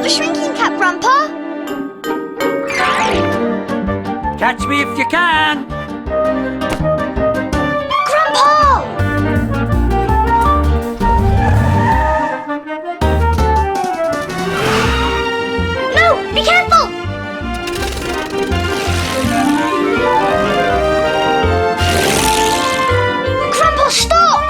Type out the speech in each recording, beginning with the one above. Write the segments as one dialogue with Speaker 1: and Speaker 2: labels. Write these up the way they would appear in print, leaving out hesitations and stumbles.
Speaker 1: the shrinking cap, Grandpa!
Speaker 2: Catch me if you can!
Speaker 1: Grandpa! No! Be careful! Grandpa, stop!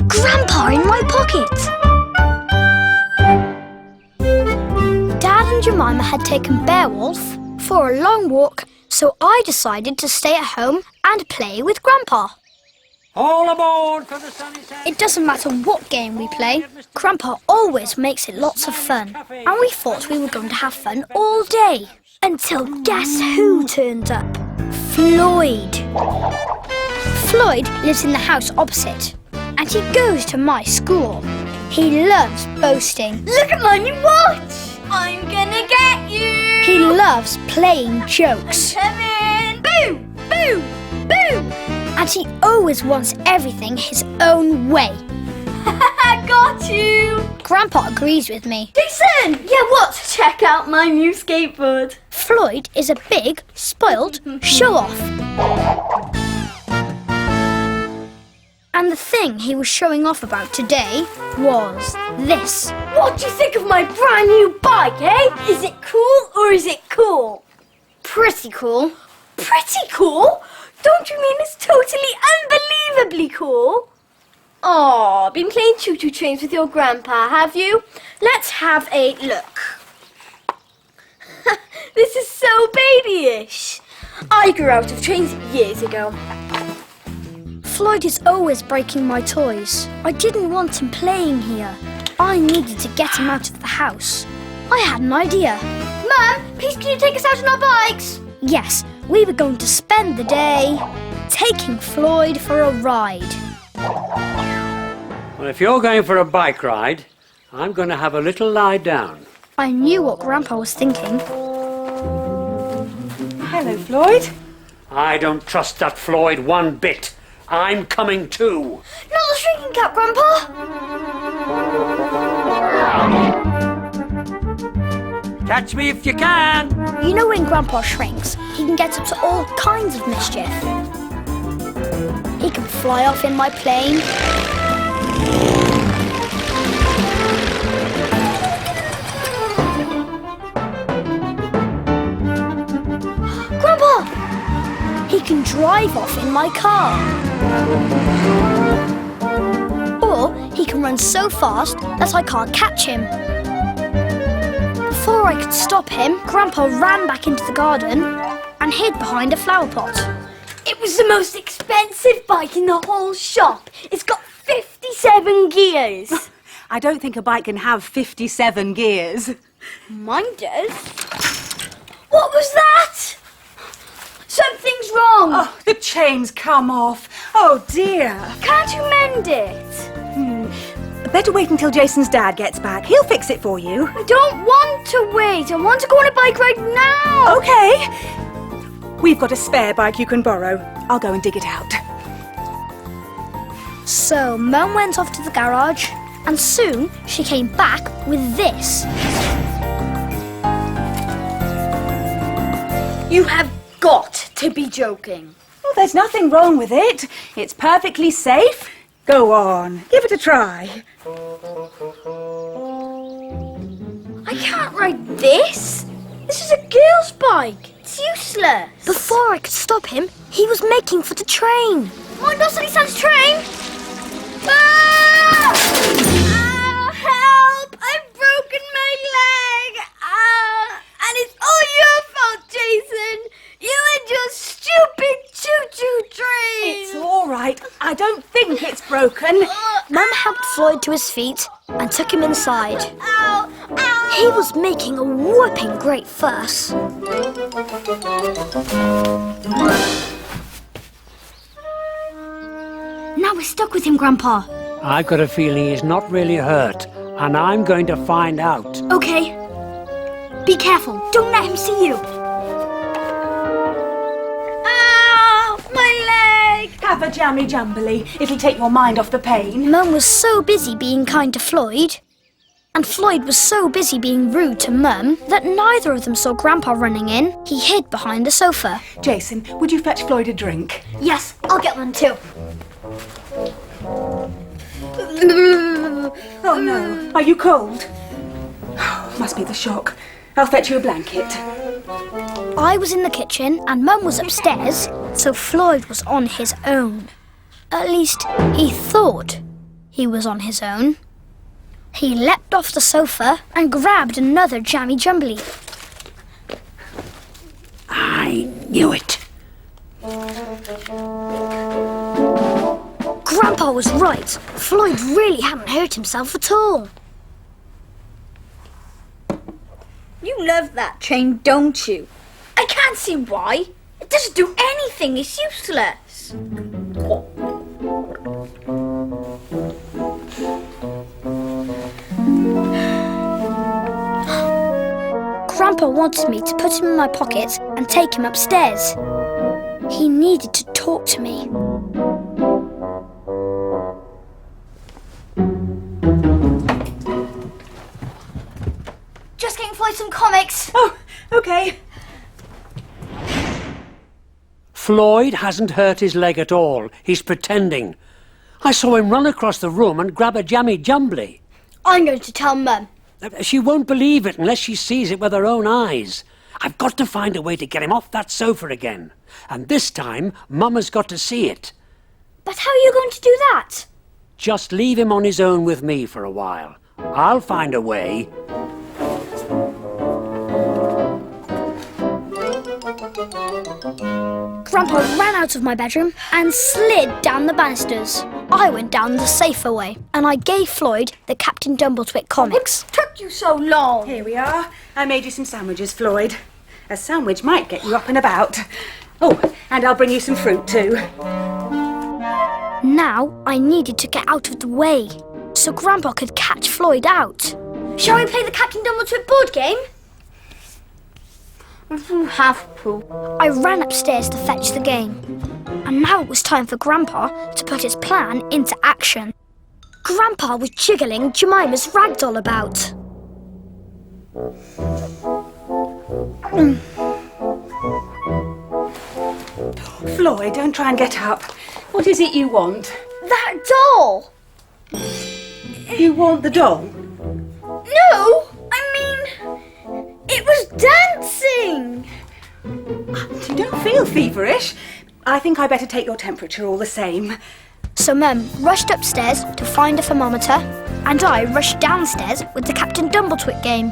Speaker 1: Grandpa in my pocket! Dad and Jemima had taken Beowulf for a long walk, so I decided to stay at home and play with Grandpa.
Speaker 2: All aboard for the sunny side.
Speaker 1: It doesn't matter what game we play, Grandpa always makes it lots of fun. And we thought we were going to have fun all day. Until guess who turned up? Floyd. Floyd lives in the house opposite, and he goes to my school. He loves boasting. Look at my new watch! I'm gonna get you! He loves playing jokes. Come in! Boo! Boo! Boo! And he always wants everything his own way. Got you! Grandpa agrees with me.
Speaker 3: Jason! Yeah, what? Check out my new skateboard.
Speaker 1: Floyd is a big, spoiled show-off. And the thing he was showing off about today was this.
Speaker 3: What do you think of my brand new bike, eh? Is it cool or is it cool?
Speaker 1: Pretty cool.
Speaker 3: Pretty cool? Don't you mean it's totally unbelievably cool? Aw, been playing choo-choo trains with your grandpa, have you? Let's have a look. This is so babyish. I grew out of trains years ago.
Speaker 1: Floyd is always breaking my toys. I didn't want him playing here. I needed to get him out of the house. I had an idea.
Speaker 3: Mum, please can you take us out on our bikes?
Speaker 1: Yes, we were going to spend the day taking Floyd for a ride.
Speaker 2: Well, if you're going for a bike ride, I'm going to have a little lie down.
Speaker 1: I knew what Grandpa was thinking.
Speaker 4: Hello, Floyd.
Speaker 2: I don't trust that Floyd one bit. I'm coming too.
Speaker 1: Not the shrinking cap, Grandpa!
Speaker 2: Catch me if you can.
Speaker 1: You know when Grandpa shrinks, he can get up to all kinds of mischief. He can fly off in my plane. Grandpa! He can drive off in my car. Or he can run so fast that I can't catch him. Before I could stop him, Grandpa ran back into the garden and hid behind a flower pot.
Speaker 3: It was the most expensive bike in the whole shop. It's got 57 gears.
Speaker 4: I don't think a bike can have 57 gears.
Speaker 3: Mine does. What was that? Something's wrong.
Speaker 4: Oh, the chain's come off. Oh, dear.
Speaker 3: Can't you mend it?
Speaker 4: Better wait until Jason's dad gets back. He'll fix it for you.
Speaker 3: I don't want to wait. I want to go on a bike ride now.
Speaker 4: Okay. We've got a spare bike you can borrow. I'll go and dig it out.
Speaker 1: So Mum went off to the garage, and soon she came back with this.
Speaker 3: You have got to be joking.
Speaker 4: Well, there's nothing wrong with it. It's perfectly safe. Go on, give it a try.
Speaker 3: I can't ride this. This is a girl's bike. It's useless.
Speaker 1: Before I could stop him, he was making for the train.
Speaker 3: Oh, no, Sunny's train. Ah! Ah, help! I've broken my leg. Ah! And it's all your fault, Jason. You and your stupid choo-choo train.
Speaker 4: It's all right. I don't think it's broken.
Speaker 1: Mum helped Floyd to his feet and took him inside.
Speaker 3: Ow! Ow!
Speaker 1: He was making a whooping great fuss. Now we're stuck with him, Grandpa.
Speaker 2: I've got a feeling he's not really hurt. and I'm going to find out.
Speaker 1: Okay. Be careful. Don't let him see you.
Speaker 3: Ow! My leg!
Speaker 4: Have a jammy jumbly. It'll take your mind off the pain.
Speaker 1: Mum was so busy being kind to Floyd, and Floyd was so busy being rude to Mum, that neither of them saw Grandpa running in. He hid behind the sofa.
Speaker 4: Jason, would you fetch Floyd a drink?
Speaker 1: Yes, I'll get one too.
Speaker 4: Oh no, are you cold? Must be the shock. I'll fetch you a blanket.
Speaker 1: I was in the kitchen and Mum was upstairs, so Floyd was on his own. At least, he thought he was on his own. He leapt off the sofa and grabbed another jammy jumbly.
Speaker 2: I knew it.
Speaker 1: Grandpa was right. Floyd really hadn't hurt himself at all.
Speaker 3: You love that train, don't you? I can't see why. It doesn't do anything. It's useless.
Speaker 1: Grandpa wanted me to put him in my pocket and take him upstairs. He needed to talk to me. Just getting Floyd some comics.
Speaker 4: Oh, okay.
Speaker 2: Floyd hasn't hurt his leg at all. He's pretending. I saw him run across the room and grab a jammy jumbly.
Speaker 1: I'm going to tell Mum.
Speaker 2: She won't believe it unless she sees it with her own eyes. I've got to find a way to get him off that sofa again. And this time, Mum has got to see it.
Speaker 1: But how are you going to do that?
Speaker 2: Just leave him on his own with me for a while. I'll find a way.
Speaker 1: Grandpa ran out of my bedroom and slid down the banisters. I went down the safer way and I gave Floyd the Captain Dumbleswick comics.
Speaker 3: What took you so long?
Speaker 4: Here we are. I made you some sandwiches, Floyd. A sandwich might get you up and about. Oh, and I'll bring you some fruit too.
Speaker 1: Now I needed to get out of the way so Grandpa could catch Floyd out. Shall we play the Captain Dumbleswick board game?
Speaker 3: You have to.
Speaker 1: I ran upstairs to fetch the game. And now it was time for Grandpa to put his plan into action. Grandpa was jiggling Jemima's ragdoll about.
Speaker 4: Floyd, don't try and get up. What is it you want?
Speaker 3: That doll!
Speaker 4: You want the doll?
Speaker 3: No! I mean, it was dancing!
Speaker 4: You don't feel feverish. I think I better take your temperature all the same.
Speaker 1: So Mum rushed upstairs to find a thermometer, and I rushed downstairs with the Captain Dumbleswick game.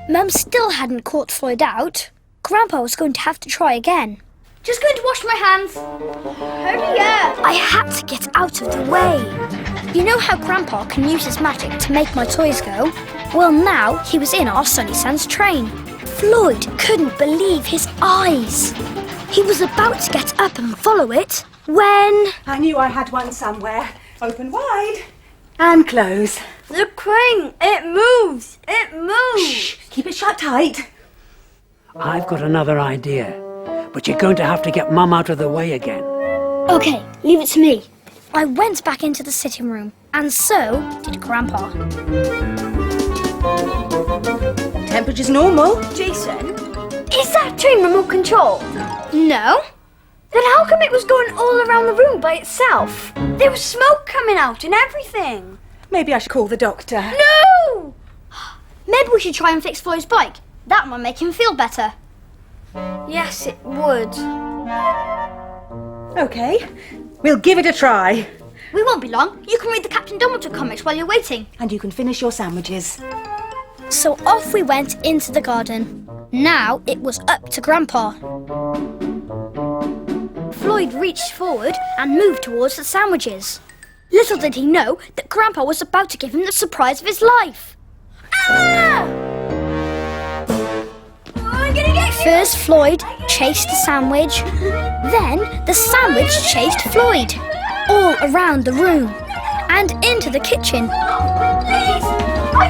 Speaker 1: Mum still hadn't caught Floyd out. Grandpa was going to have to try again.
Speaker 3: Just going to wash my hands. Hurry up!
Speaker 1: I had to get out of the way. You know how Grandpa can use his magic to make my toys go? Well, now he was in our Sunny Sands train. Floyd couldn't believe his eyes. He was about to get up and follow it when...
Speaker 4: I knew I had one somewhere. Open wide and close.
Speaker 3: The crane! It moves! It moves!
Speaker 4: Shh, keep it shut tight.
Speaker 2: I've got another idea. But you're going to have to get Mum out of the way again.
Speaker 1: Okay, leave it to me. I went back into the sitting room, and so did Grandpa.
Speaker 4: Temperature's normal.
Speaker 3: Jason, is that train remote control?
Speaker 1: No?
Speaker 3: Then how come it was going all around the room by itself? There was smoke coming out and everything.
Speaker 4: Maybe I should call the doctor.
Speaker 3: No!
Speaker 1: Maybe we should try and fix Floyd's bike. That might make him feel better.
Speaker 3: Yes, it would.
Speaker 4: Okay, we'll give it a try.
Speaker 1: We won't be long. You can read the Captain Dumbleswick comics while you're waiting.
Speaker 4: And you can finish your sandwiches.
Speaker 1: So off we went into the garden. Now it was up to Grandpa. Floyd reached forward and moved towards the sandwiches. Little did he know that Grandpa was about to give him the surprise of his life.
Speaker 3: Ah! I'm gonna get you!
Speaker 1: First Floyd chased the sandwich, then the sandwich chased Floyd, all around the room and into the kitchen.
Speaker 3: Please! I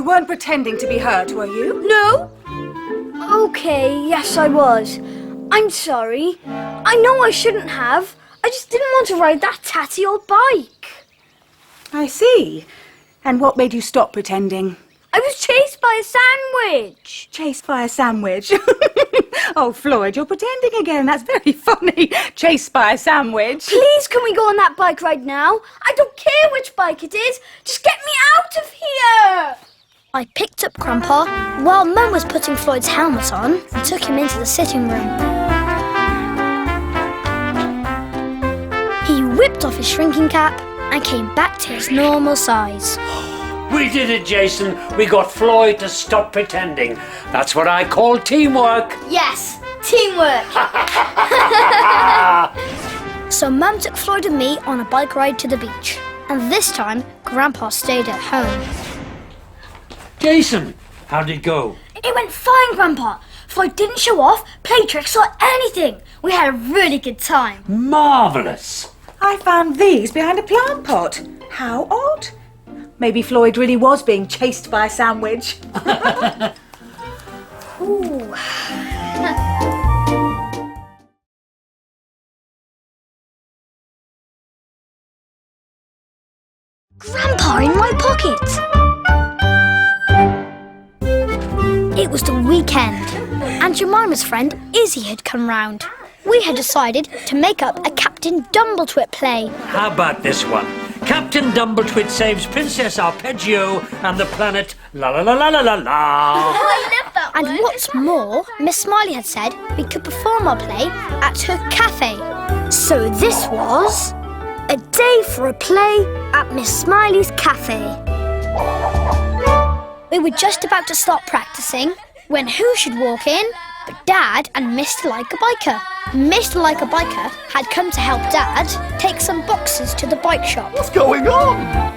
Speaker 4: weren't pretending to be hurt, were you?
Speaker 3: No? Okay, yes I was. I'm sorry. I know I shouldn't have. I just didn't want to ride that tatty old bike.
Speaker 4: I see. And what made you stop pretending?
Speaker 3: I was chased by a sandwich.
Speaker 4: Chased by a sandwich. Oh, Floyd, you're pretending again. That's very funny. Chased by a sandwich.
Speaker 3: Please, can we go on that bike ride now? I don't care which bike it is. Just get me out of here.
Speaker 1: I picked up Grandpa while Mum was putting Floyd's helmet on and took him into the sitting room. He whipped off his shrinking cap and came back to his normal size.
Speaker 2: We did it, Jason. We got Floyd to stop pretending. That's what I call teamwork.
Speaker 3: Yes, teamwork.
Speaker 1: So Mum took Floyd and me on a bike ride to the beach. And this time, Grandpa stayed at home.
Speaker 2: Jason, how'd it go?
Speaker 3: It went fine, Grandpa. Floyd didn't show off, play tricks or anything. We had a really good time.
Speaker 2: Marvellous.
Speaker 4: I found these behind a plant pot. How odd. Maybe Floyd really was being chased by a sandwich.
Speaker 3: Ooh.
Speaker 1: Grandpa in my pocket! It was the weekend, and Jemima's friend Izzy had come round. We had decided to make up a Captain Dumbletwit play.
Speaker 2: How about this one? Captain Dumbletwit saves Princess Arpeggio and the planet la la la la la la la.
Speaker 3: I love that
Speaker 1: And what's more, Miss Smiley had said we could perform our play at her cafe. So this was a day for a play at Miss Smiley's cafe. We were just about to start practicing when who should walk in but Dad and Mr. Like a Biker. Mr. Like a Biker had come to help Dad take some boxes to the bike shop.
Speaker 5: What's going on?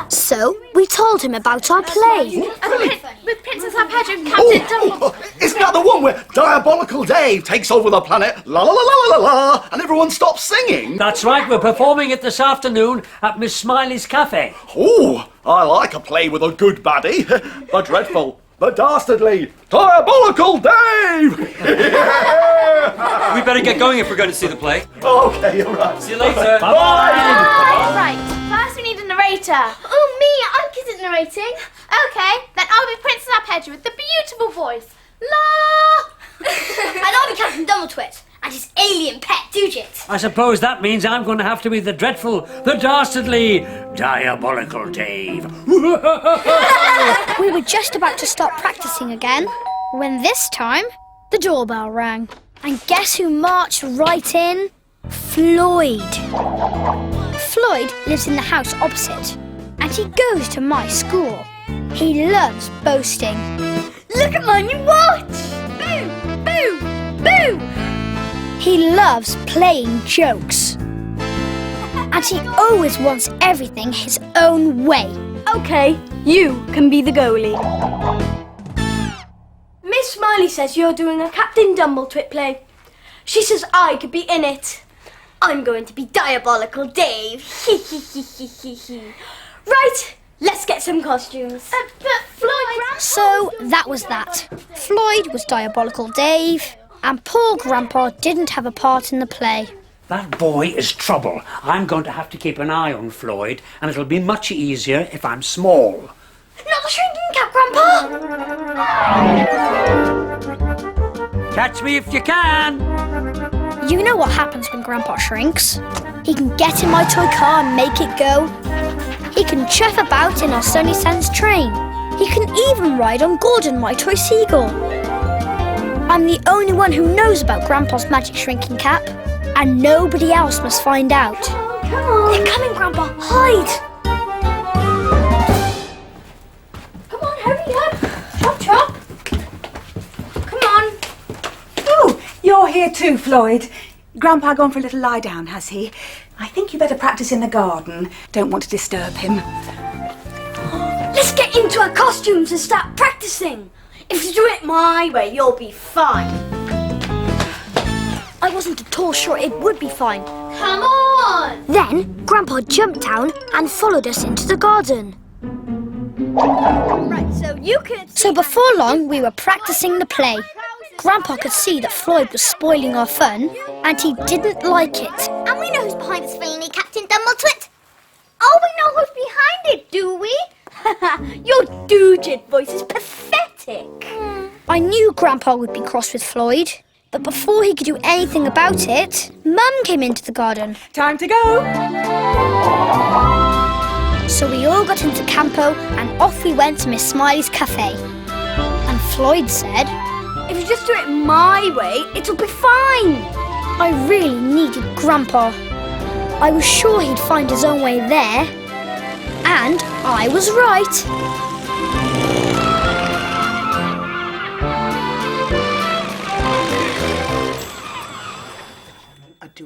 Speaker 1: So we told him about our play.
Speaker 3: With Princess Arpeggio and Captain Dumbledore.
Speaker 5: Isn't that the one where Diabolical Dave takes over the planet, la la la la la la, and everyone stops singing?
Speaker 2: That's right, we're performing it this afternoon at Miss Smiley's cafe.
Speaker 5: Oh, I like a play with a good baddie. The dreadful, the dastardly, Diabolical Dave!
Speaker 6: We better get going if we're going to see the play.
Speaker 5: Okay, all right.
Speaker 6: See you later.
Speaker 5: Bye!
Speaker 3: Right, first we need a narrator. Oh, me, I'm good at narrating. Okay, then I'll be Princess Arpeggio with the beautiful voice. La! And I'll be Captain Dumbletwit and his alien pet Doojit.
Speaker 2: I suppose that means I'm going to have to be the dreadful, the dastardly, Diabolical Dave.
Speaker 1: We were just about to start practicing again when this time the doorbell rang. And guess who marched right in? Floyd. Floyd lives in the house opposite and he goes to my school. He loves boasting.
Speaker 3: Look at my new watch! Boo! Boo! Boo!
Speaker 1: He loves playing jokes. And he always wants everything his own way.
Speaker 3: Okay, you can be the goalie. Miss Smiley says you're doing a Captain Dumbletwit play. She says I could be in it. I'm going to be Diabolical Dave. Right, let's get some costumes. But Floyd...
Speaker 1: So that was that. Floyd was Diabolical Dave, and poor Grandpa didn't have a part in the play.
Speaker 2: That boy is trouble. I'm going to have to keep an eye on Floyd, and it'll be much easier if I'm small.
Speaker 3: Not the shrinking cap, Grandpa!
Speaker 2: Catch me if you can.
Speaker 1: You know what happens when Grandpa shrinks. He can get in my toy car and make it go. He can chuff about in our Sunny Sands train. He can even ride on Gordon, my toy seagull. I'm the only one who knows about Grandpa's magic shrinking cap, and nobody else must find out.
Speaker 3: Come on.
Speaker 1: They're coming, Grandpa. Hide!
Speaker 3: Come on, hurry up. Chop, chop. Come on.
Speaker 4: Oh, you're here too, Floyd. Grandpa gone for a little lie down, has he? I think you better practice in the garden. Don't want to disturb him.
Speaker 3: Let's get into our costumes and start practicing. If you do it my way, you'll be fine.
Speaker 1: I wasn't at all sure it would be fine.
Speaker 3: Come on.
Speaker 1: Then Grandpa jumped down and followed us into the garden.
Speaker 3: Right, so you could...
Speaker 1: So before long, we were practicing the play. Grandpa could see that Floyd was spoiling our fun, and he didn't like it.
Speaker 3: And we know who's behind this villainy, Captain Dumbletwit. Oh, we know who's behind it, do we? Your doojid voice is pathetic.
Speaker 1: I knew Grandpa would be cross with Floyd, but before he could do anything about it, Mum came into the garden.
Speaker 4: Time to go.
Speaker 1: So we all got into Campo and off we went to Miss Smiley's cafe. And Floyd said,
Speaker 3: If you just do it my way, it'll be fine.
Speaker 1: I really needed Grandpa. I was sure he'd find his own way there. And I was right.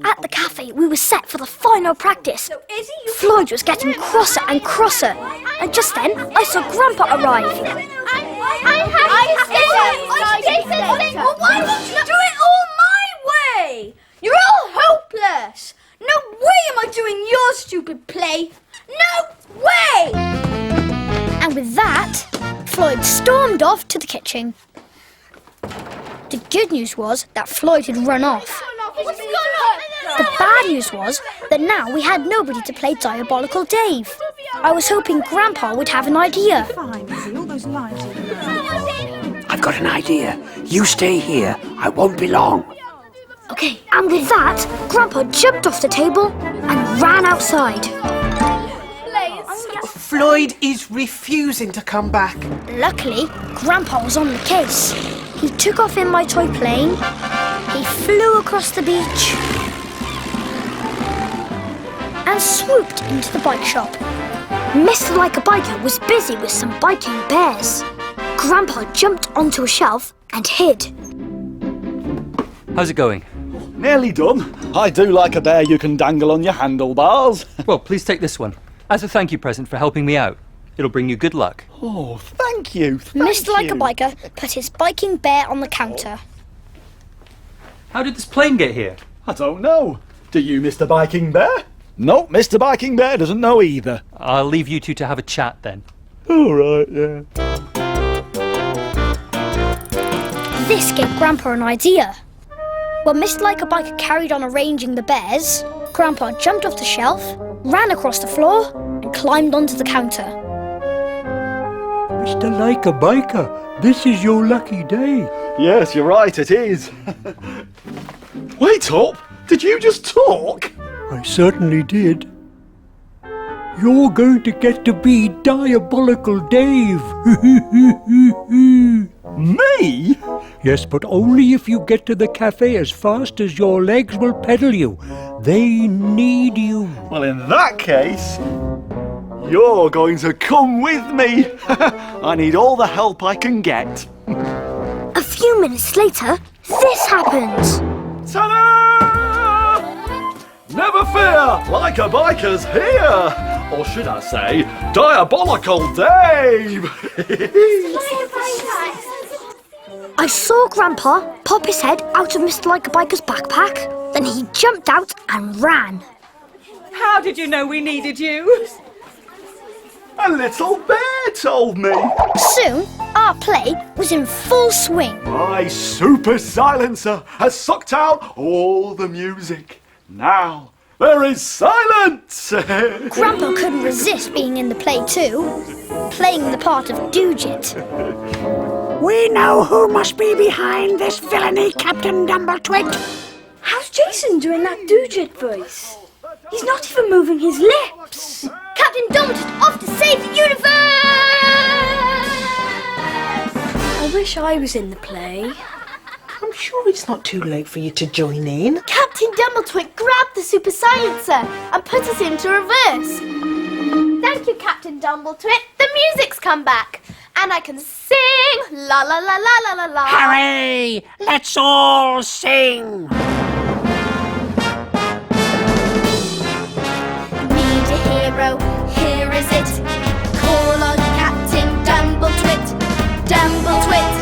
Speaker 1: At the cafe, we were set for the final practice. Floyd was getting crosser and crosser. And just then, I saw Grandpa arrive.
Speaker 3: I why did you do it all my way? You're all hopeless. No way am I doing your stupid play. No way!
Speaker 1: And with that, Floyd stormed off to the kitchen. The good news was that Floyd had run off. The bad news was that now we had nobody to play Diabolical Dave. I was hoping Grandpa would have an idea.
Speaker 4: Fine, Izzy, all those lines.
Speaker 2: I've got an idea. You stay here. I won't be long.
Speaker 1: Okay, and with that, Grandpa jumped off the table and ran outside.
Speaker 7: Floyd is refusing to come back.
Speaker 1: Luckily, Grandpa was on the case. He took off in my toy plane, he flew across the beach, and swooped into the bike shop. Mr. Like a Biker was busy with some biking bears. Grandpa jumped onto a shelf and hid.
Speaker 6: How's it going?
Speaker 5: Nearly done. I do like a bear you can dangle on your handlebars.
Speaker 6: Well, please take this one. As a thank you present for helping me out. It'll bring you good luck.
Speaker 5: Oh, thank you.
Speaker 1: Mr. Like a Biker put his biking bear on the counter.
Speaker 6: How did this plane get here?
Speaker 5: I don't know. Do you, Mr. Biking Bear? No, Mr. Biking Bear doesn't know either.
Speaker 6: I'll leave you two to have a chat then.
Speaker 5: All right, yeah.
Speaker 1: This gave Grandpa an idea. When Mr. Like a Biker carried on arranging the bears, Grandpa jumped off the shelf, ran across the floor, and climbed onto the counter.
Speaker 2: Mr. Like a Biker, this is your lucky day.
Speaker 5: Yes, you're right, it is. Wait up! Did you just talk?
Speaker 2: I certainly did. You're going to get to be Diabolical Dave.
Speaker 5: Me?
Speaker 2: Yes, but only if you get to the cafe as fast as your legs will pedal you. They need you.
Speaker 5: Well, in that case, you're going to come with me. I need all the help I can get.
Speaker 1: A few minutes later, this happened.
Speaker 5: Ta-da! Never fear, Like a Biker's here. Or should I say, Diabolical Dave.
Speaker 1: I saw Grandpa pop his head out of Mr. Like a Biker's backpack. Then he jumped out and ran.
Speaker 4: How did you know we needed you?
Speaker 5: A little bear told me.
Speaker 1: Soon, our play was in full swing.
Speaker 5: My super silencer has sucked out all the music. Now there is silence.
Speaker 1: Grandpa couldn't resist being in the play too, playing the part of Doojit.
Speaker 8: We know who must be behind this villainy, Captain Dumbletwit.
Speaker 3: How's Jason doing that doojid voice? He's not even moving his lips. Captain Dumbledore off to save the universe! I wish I was in the play.
Speaker 8: I'm sure it's not too late for you to join in.
Speaker 3: Captain Dumbletwit grabbed the super silencer and put us into reverse. Thank you, Captain Dumbletwit. The music's come back. And I can sing la la la la la la la.
Speaker 2: Hooray! Let's all sing!
Speaker 3: Need a hero, here is it. Call on Captain Dumbletwit. Dumbletwit,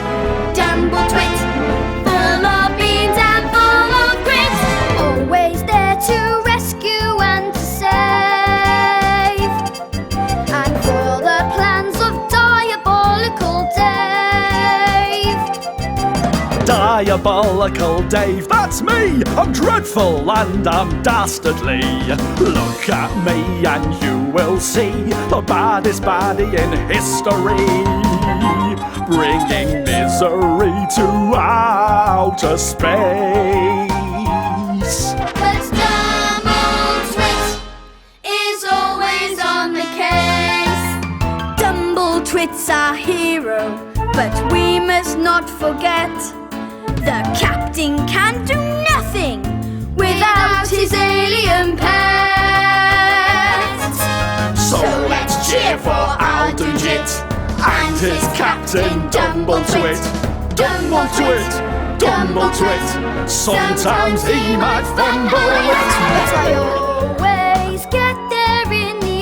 Speaker 3: Dumbletwit. Full of beans and full of grit. Always there to rescue and to save. And for the plans of
Speaker 5: Diabolical Dave, that's me! I'm dreadful and I'm dastardly. Look at me and you will see the baddest baddie in history, bringing misery to outer space.
Speaker 3: But Dumbletwit is always on the case. Dumbletwit's our hero, but we must not forget the captain can do nothing without his alien pet.
Speaker 5: So let's cheer for Aldujit and his captain Dumbletwit. Dumbletwit, Dumbletwit, sometimes he might fumble
Speaker 3: But
Speaker 5: it.
Speaker 3: I always get there in the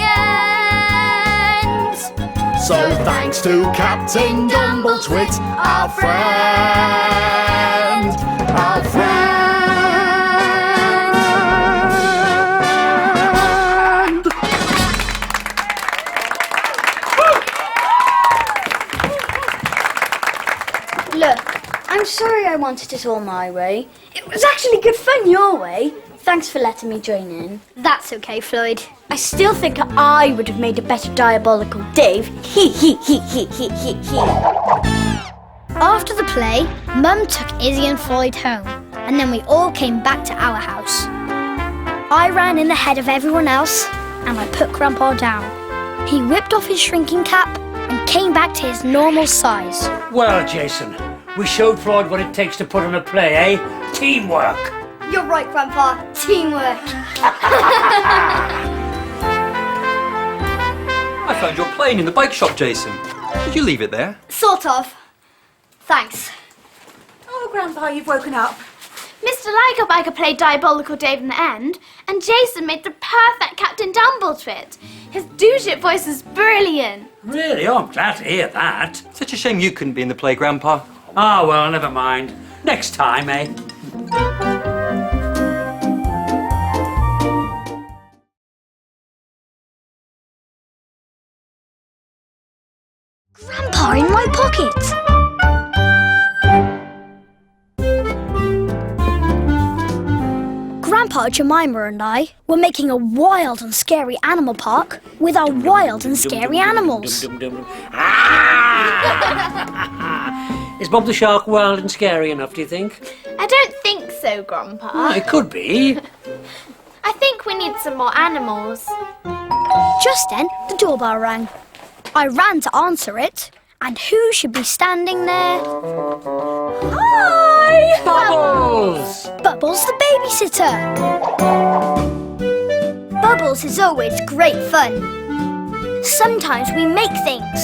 Speaker 3: end.
Speaker 5: So thanks to Captain Dumbletwit, our friend, our friend.
Speaker 3: Look, I'm sorry I wanted it all my way. It was actually good fun your way. Thanks for letting me join in.
Speaker 1: That's okay, Floyd.
Speaker 3: I still think I would have made a better Diabolical Dave. He.
Speaker 1: After the play, Mum took Izzy and Floyd home, and then we all came back to our house. I ran in ahead of everyone else, and I put Grandpa down. He whipped off his shrinking cap and came back to his normal size.
Speaker 2: Well, Jason, we showed Floyd what it takes to put on a play, eh? Teamwork.
Speaker 3: You're right, Grandpa. Teamwork.
Speaker 6: I found your plane in the bike shop, Jason. Did you leave it there?
Speaker 3: Sort of. Thanks.
Speaker 4: Oh, Grandpa, you've woken up.
Speaker 9: Mr. Ligerbiker played Diabolical Dave in the end, and Jason made the perfect Captain Dumbletwit. His douchey voice is brilliant.
Speaker 2: Really? Oh, I'm glad to hear that.
Speaker 6: Such a shame you couldn't be in the play, Grandpa.
Speaker 2: Ah, well, never mind. Next time, eh?
Speaker 1: Grandpa in my pocket! Grandpa, Jemima and I were making a wild and scary animal park with our wild and scary animals.
Speaker 2: Is Bob the Shark wild and scary enough, do you think?
Speaker 9: I don't think so, Grandpa.
Speaker 2: Oh, it could be.
Speaker 9: I think we need some more animals.
Speaker 1: Just then, the doorbell rang. I ran to answer it, and who should be standing there? Hi!
Speaker 2: Bubbles!
Speaker 1: Bubbles the babysitter. Bubbles is always great fun. Sometimes we make things.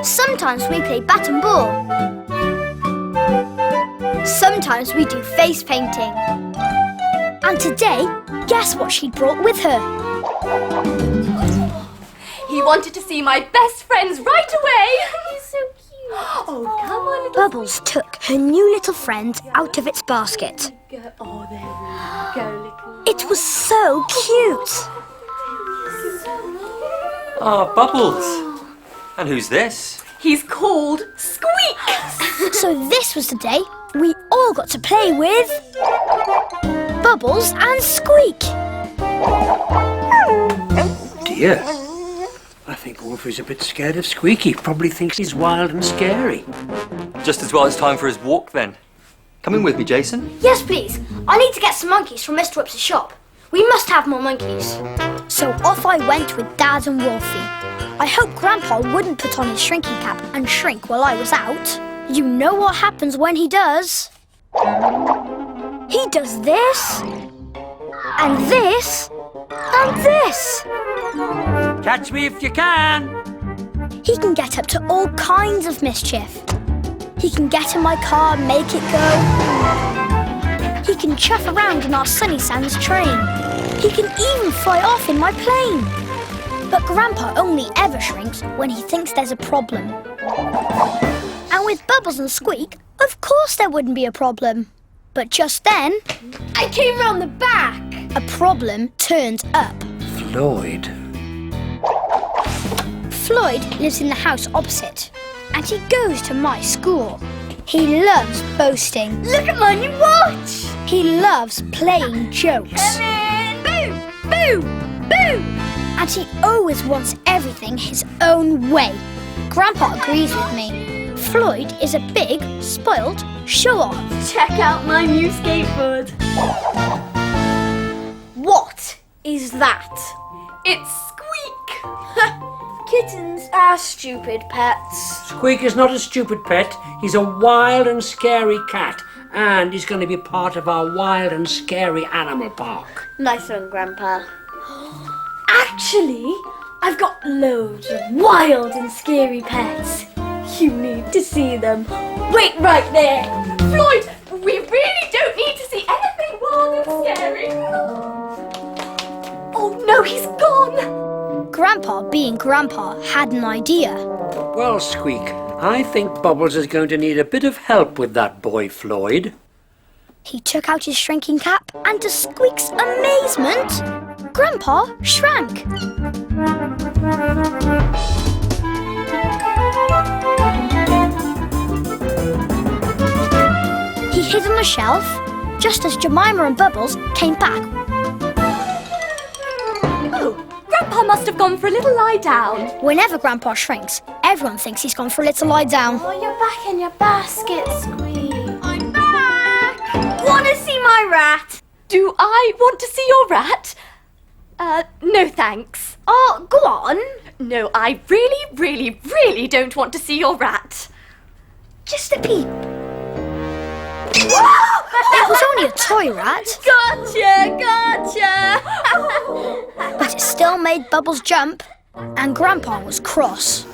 Speaker 1: Sometimes we play bat and ball. Sometimes we do face painting. And today, guess what she brought with her?
Speaker 9: He wanted to see my best friends right away. He's so cute. Oh, come on, little
Speaker 1: Bubbles took her new little friend out of its basket.
Speaker 9: girl. Oh, there we go, little.
Speaker 1: It was so cute.
Speaker 6: Ah, Bubbles. And who's this?
Speaker 9: He's called Squeak.
Speaker 1: So this was the day we all got to play with Bubbles and Squeak.
Speaker 2: Dear. I think Wolfie's a bit scared of Squeak. He probably thinks he's wild and scary.
Speaker 6: Just as well it's time for his walk, then. Come in with me, Jason.
Speaker 1: Yes, please. I need to get some monkeys from Mr. Whip's shop. We must have more monkeys. So off I went with Dad and Wolfie. I hoped Grandpa wouldn't put on his shrinking cap and shrink while I was out. You know what happens when he does. He does this, and this, and this.
Speaker 2: Catch me if you can.
Speaker 1: He can get up to all kinds of mischief. He can get in my car and make it go. He can chuff around in our Sunny Sands train. He can even fly off in my plane. But Grandpa only ever shrinks when he thinks there's a problem. And with Bubbles and Squeak, of course there wouldn't be a problem. But just then,
Speaker 3: I came round the back.
Speaker 1: a problem turned up.
Speaker 2: Floyd.
Speaker 1: Floyd lives in the house opposite, and he goes to my school. He loves boasting.
Speaker 3: Look at my new watch!
Speaker 1: He loves playing jokes.
Speaker 3: Boo! Boo! Boo!
Speaker 1: And he always wants everything his own way. Grandpa agrees with me. Floyd is a big, spoilt show-off.
Speaker 3: Check out my new skateboard. What is that?
Speaker 9: It's Squeak.
Speaker 3: Kittens are stupid pets.
Speaker 2: Squeak is not a stupid pet. He's a wild and scary cat. And he's going to be part of our wild and scary animal park.
Speaker 3: Nice one, Grandpa. Actually, I've got loads of wild and scary pets. You need to see them. Wait right there.
Speaker 9: Floyd, we really don't need to see anything wild and scary.
Speaker 3: Oh no, he's gone.
Speaker 1: Grandpa, being Grandpa, had an idea.
Speaker 2: Well, Squeak, I think Bubbles is going to need a bit of help with that boy, Floyd.
Speaker 1: He took out his shrinking cap, and to Squeak's amazement, Grandpa shrank. He hid on a shelf, just as Jemima and Bubbles came back.
Speaker 9: Oh, Grandpa must have gone for a little lie down.
Speaker 1: Whenever Grandpa shrinks, everyone thinks he's gone for a little lie down.
Speaker 9: Oh, you're back in your basket, Squeak.
Speaker 3: I'm back. Wanna see my rat?
Speaker 9: Do I want to see your rat? No thanks.
Speaker 3: Oh, go on.
Speaker 9: No, I really don't want to see your rat.
Speaker 1: Just a peep. It was only a toy rat,
Speaker 3: Gotcha!
Speaker 1: but it still made Bubbles jump, and Grandpa was cross.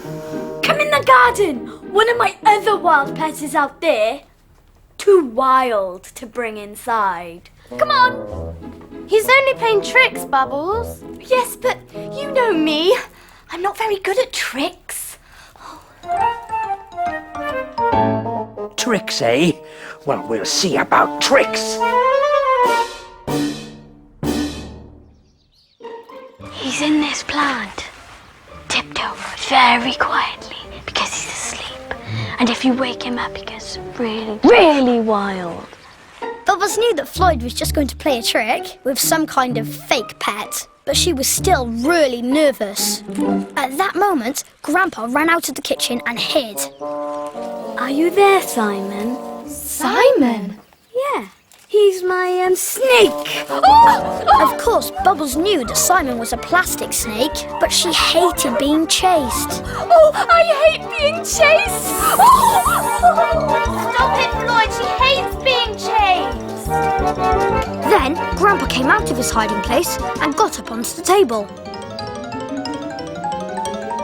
Speaker 3: Come in the garden. One of my other wild pets is out there. Too wild to bring inside.
Speaker 9: Come on. He's only playing tricks, Bubbles. Yes, but you know me. I'm not very good at tricks.
Speaker 2: Tricks, eh? Well, we'll see about tricks.
Speaker 10: He's in this plant. Tiptoe very quietly because he's asleep. And if you wake him up, he gets really wild.
Speaker 1: Bubbles knew that Floyd was just going to play a trick with some kind of fake pet, but she was still really nervous. At that moment, Grandpa ran out of the kitchen and hid.
Speaker 3: Are you there, Simon?
Speaker 9: Simon?
Speaker 3: Yeah. He's my, snake.
Speaker 1: Of course, Bubbles knew that Simon was a plastic snake, but she hated being chased.
Speaker 9: Oh, I hate being chased. Stop it, Floyd. She hates being chased.
Speaker 1: Then, Grandpa came out of his hiding place and got up onto the table.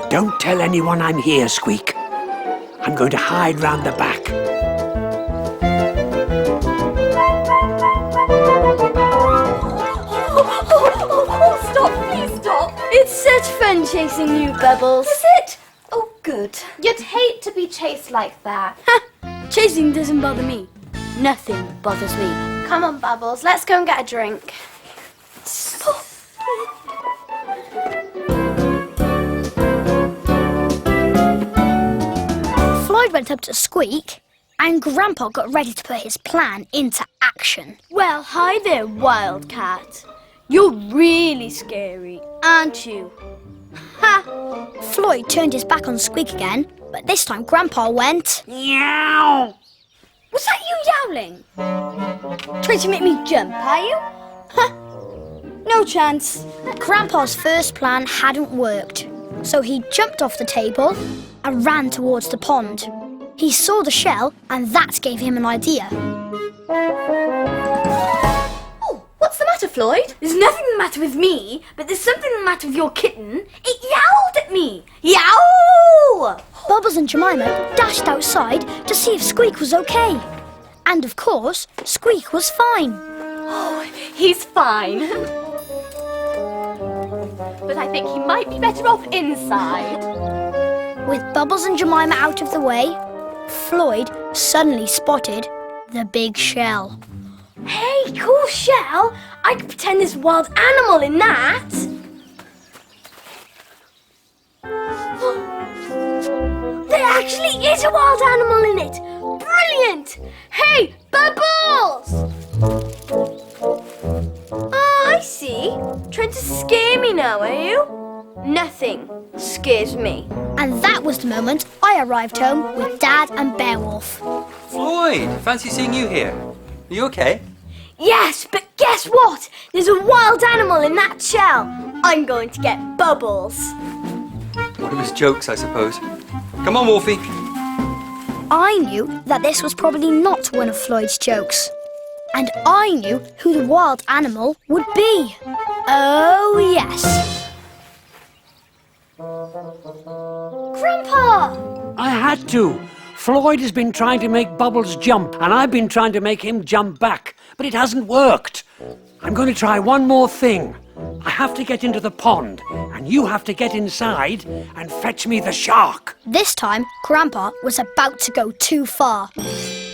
Speaker 2: Don't tell anyone I'm here, Squeak. I'm going to hide round the back.
Speaker 3: Oh, stop, please stop. It's such fun chasing you, Bubbles.
Speaker 9: Is it? Oh, good. You'd hate to be chased like that.
Speaker 3: Chasing doesn't bother me. Nothing bothers me.
Speaker 9: Come on, Bubbles. Let's go and get a drink.
Speaker 1: Floyd went up to Squeak, and Grandpa got ready to put his plan into action.
Speaker 3: Well, hi there, Wildcat. You're really scary, aren't you? Ha!
Speaker 1: Floyd turned his back on Squeak again, but this time Grandpa went...
Speaker 2: Meow!
Speaker 3: Was that you yowling? Trying to make me jump, are you? Huh? No chance.
Speaker 1: Grandpa's first plan hadn't worked, so he jumped off the table and ran towards the pond. He saw the shell, and that gave him an idea.
Speaker 3: Oh, what's the matter, Floyd? There's nothing the matter with me, but there's something the matter with your kitten. It yowled at me. Yow!
Speaker 1: Bubbles and Jemima dashed outside to see if Squeak was okay. And of course, Squeak was fine.
Speaker 9: Oh, he's fine. But I think he might be better off inside.
Speaker 1: With Bubbles and Jemima out of the way, Floyd suddenly spotted the big shell.
Speaker 3: Hey, cool shell. I could pretend there's a wild animal in that. There actually is a wild animal in it. Brilliant! Hey, Bubbles! Oh, I see. Trying to scare me now, are you? Nothing scares me.
Speaker 1: And that was the moment I arrived home with Dad and Beowulf.
Speaker 6: Floyd, fancy seeing you here. Are you okay?
Speaker 3: Yes, but guess what? There's a wild animal in that shell. I'm going to get Bubbles.
Speaker 6: One of his jokes, I suppose. Come on, Wolfie.
Speaker 1: I knew that this was probably not one of Floyd's jokes. And I knew who the wild animal would be. Oh, yes.
Speaker 3: Grandpa!
Speaker 2: I had to. Floyd has been trying to make Bubbles jump, and I've been trying to make him jump back, but it hasn't worked. I'm going to try one more thing. I have to get into the pond, and you have to get inside and fetch me the shark.
Speaker 1: This time, Grandpa was about to go too far.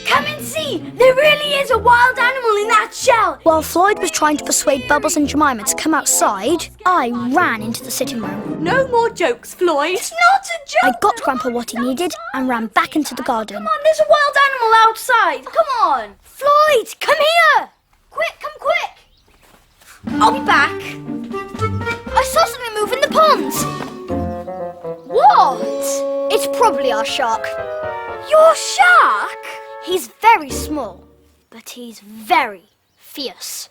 Speaker 3: Come and see! There really is a wild animal in that shell!
Speaker 1: While Floyd was trying to persuade Bubbles and Jemima to come outside, I ran into the sitting room.
Speaker 3: No more jokes, Floyd. It's not a joke!
Speaker 1: I got Grandpa what he needed and ran back into the garden.
Speaker 3: Come on, there's a wild animal outside. Come on. Floyd, come here! Quick, come quick! I'll be back.
Speaker 1: I saw something move in the pond. What? It's probably our shark.
Speaker 3: Your shark?
Speaker 1: He's very small, but he's very fierce.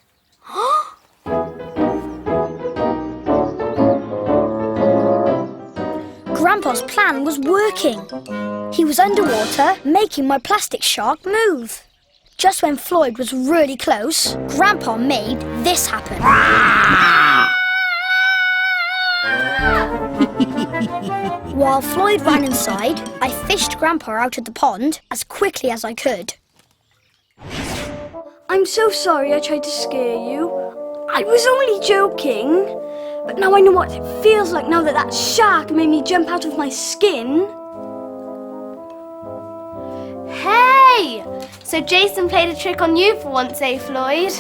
Speaker 1: Grandpa's plan was working. He was underwater, making my plastic shark move. Just when Floyd was really close, Grandpa made this happen. While Floyd ran inside, I fished Grandpa out of the pond as quickly as I could.
Speaker 3: I'm so sorry I tried to scare you. I was only joking. But now I know what it feels like now that that shark made me jump out of my skin.
Speaker 9: Hey! So Jason played a trick on you for once, eh, Floyd?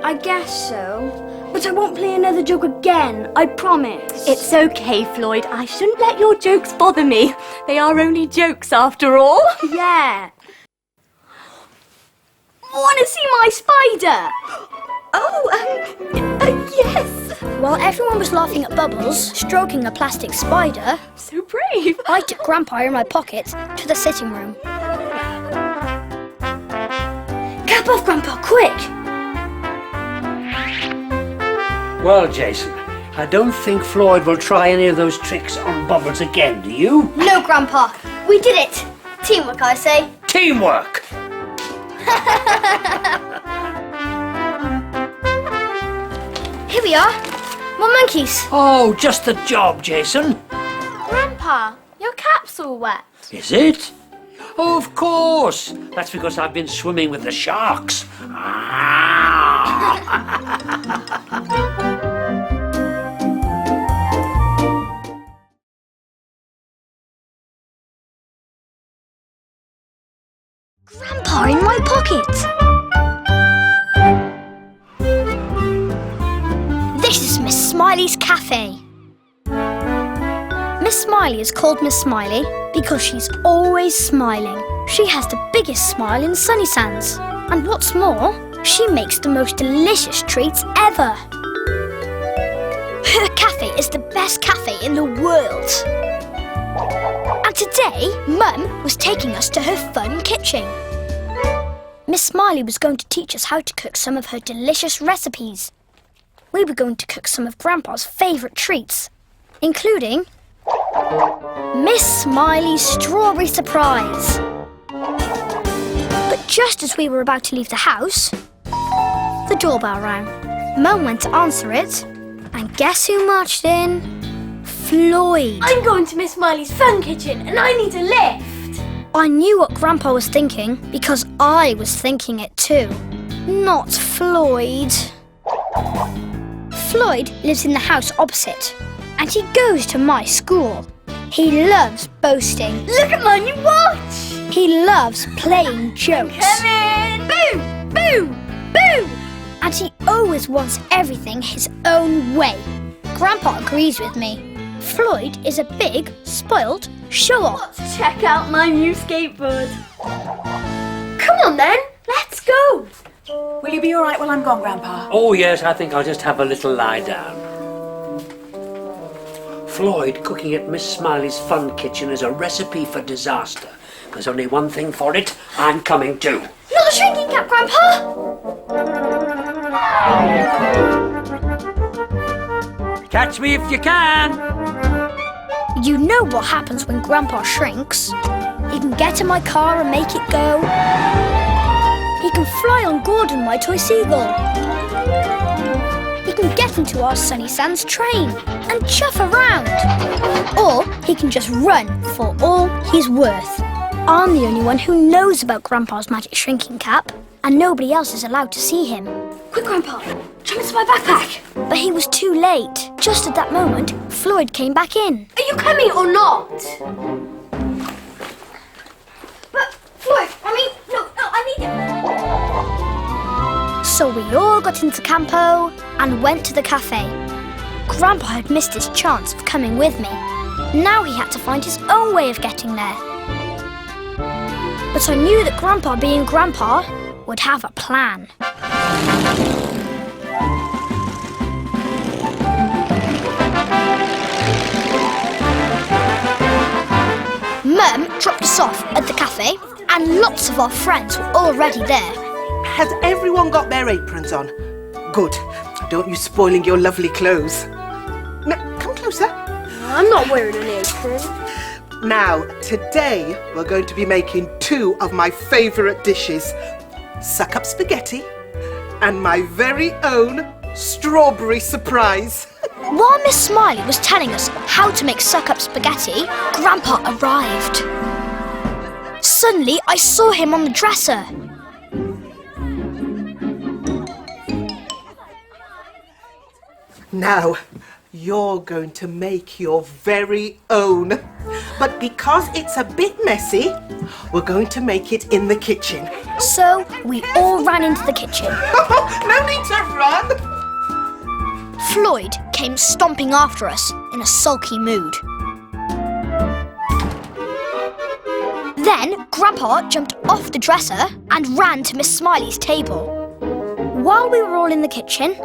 Speaker 3: I guess so. But I won't play another joke again, I promise.
Speaker 11: It's okay, Floyd. I shouldn't let your jokes bother me. They are only jokes after all.
Speaker 3: Yeah. Want to see my spider?
Speaker 11: Yes.
Speaker 1: While everyone was laughing at Bubbles stroking a plastic spider,
Speaker 11: So brave.
Speaker 1: I took Grandpa in my pocket to the sitting room.
Speaker 3: Cap off, Grandpa, quick!
Speaker 2: Well, Jason, I don't think Floyd will try any of those tricks on Bubbles again, do you?
Speaker 1: No, Grandpa. We did it. Teamwork, I say.
Speaker 2: Teamwork!
Speaker 1: Here we are. More monkeys.
Speaker 2: Oh, just the job, Jason.
Speaker 9: Grandpa, your cap's all wet.
Speaker 2: Is it? Oh, of course. That's because I've been swimming with the sharks.
Speaker 1: Grandpa in my pocket. This is Miss Smiley's cafe. Miss Smiley is called Miss Smiley because she's always smiling. She has the biggest smile in Sunny Sands. And what's more, she makes the most delicious treats ever. Her cafe is the best cafe in the world. And today, Mum was taking us to her fun kitchen. Miss Smiley was going to teach us how to cook some of her delicious recipes. We were going to cook some of Grandpa's favourite treats, including Miss Smiley's Strawberry Surprise. But just as we were about to leave the house, the doorbell rang. Mum went to answer it, and guess who marched in? Floyd.
Speaker 3: I'm going to Miss Smiley's fun kitchen and I need a lift.
Speaker 1: I knew what Grandpa was thinking because I was thinking it too. Not Floyd. Floyd lives in the house opposite, and he goes to my school. He loves boasting.
Speaker 3: Look at my new watch.
Speaker 1: He loves playing jokes.
Speaker 3: Come in. Boom, boom, boom.
Speaker 1: And he always wants everything his own way. Grandpa agrees with me. Floyd is a big, spoilt show-off.
Speaker 3: Check out my new skateboard. on then, let's go.
Speaker 4: Will you be all right while I'm gone, Grandpa?
Speaker 2: Oh, yes, I think I'll just have a little lie down. Floyd cooking at Miss Smiley's fun kitchen is a recipe for disaster. There's only one thing for it. I'm coming too.
Speaker 3: Not the shrinking cap, Grandpa.
Speaker 2: Catch me if you can.
Speaker 1: You know what happens when Grandpa shrinks. He can get in my car and make it go. He can fly on Gordon, my toy seagull. He can get into our Sunny Sands train and chuff around. Or he can just run for all he's worth. I'm the only one who knows about Grandpa's magic shrinking cap, and nobody else is allowed to see him.
Speaker 3: Quick, Grandpa, jump into my backpack.
Speaker 1: But he was too late. Just at that moment, Floyd came back in.
Speaker 3: Are you coming or not? But, Floyd, no, I need it.
Speaker 1: So we all got into Campo and went to the cafe. Grandpa had missed his chance of coming with me. Now he had to find his own way of getting there. But I knew that Grandpa, being Grandpa, would have a plan. Mum dropped us off at the cafe, and lots of our friends were already there.
Speaker 7: Has everyone got their aprons on? Good. Don't you spoiling your lovely clothes. Now, come closer.
Speaker 3: I'm not wearing an apron.
Speaker 7: Now, today we're going to be making two of my favourite dishes. Suck-up spaghetti and my very own strawberry surprise.
Speaker 1: While Miss Smiley was telling us how to make suck-up spaghetti, Grandpa arrived. Suddenly, I saw him on the dresser.
Speaker 7: Now, you're going to make your very own. But because it's a bit messy, we're going to make it in the kitchen.
Speaker 1: So, we all ran into the kitchen.
Speaker 7: No need to run!
Speaker 1: Floyd came stomping after us in a sulky mood. Then, Grandpa jumped off the dresser and ran to Miss Smiley's table. While we were all in the kitchen,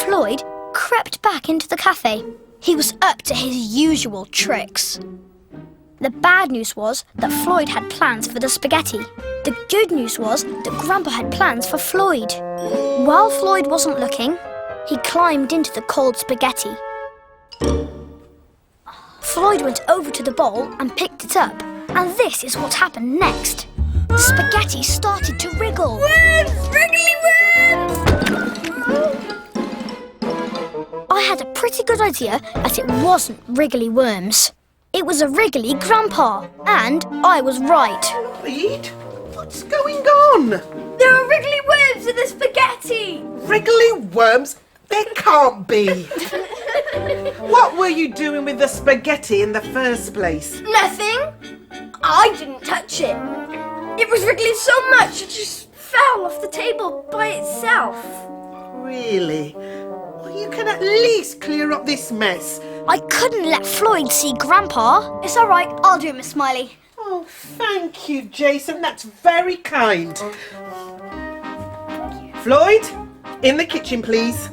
Speaker 1: Floyd crept back into the cafe. He was up to his usual tricks. The bad news was that Floyd had plans for the spaghetti. The good news was that Grandpa had plans for Floyd. While Floyd wasn't looking, he climbed into the cold spaghetti. Floyd went over to the bowl and picked it up. And this is what happened next. The spaghetti started to wriggle.
Speaker 3: Worms! Wriggly worms!
Speaker 1: I had a pretty good idea that it wasn't wriggly worms. It was a wriggly Grandpa, and I was right.
Speaker 7: Floyd, what's going on?
Speaker 3: There are wriggly worms in the spaghetti!
Speaker 7: Wriggly worms? There can't be. What were you doing with the spaghetti in the first place?
Speaker 3: Nothing. I didn't touch it. It was wriggling so much it just fell off the table by itself.
Speaker 7: Really? Well, you can at least clear up this mess.
Speaker 1: I couldn't let Floyd see Grandpa.
Speaker 3: It's all right. I'll do it, Miss Smiley.
Speaker 7: Oh, thank you, Jason. That's very kind. Floyd, in the kitchen, please.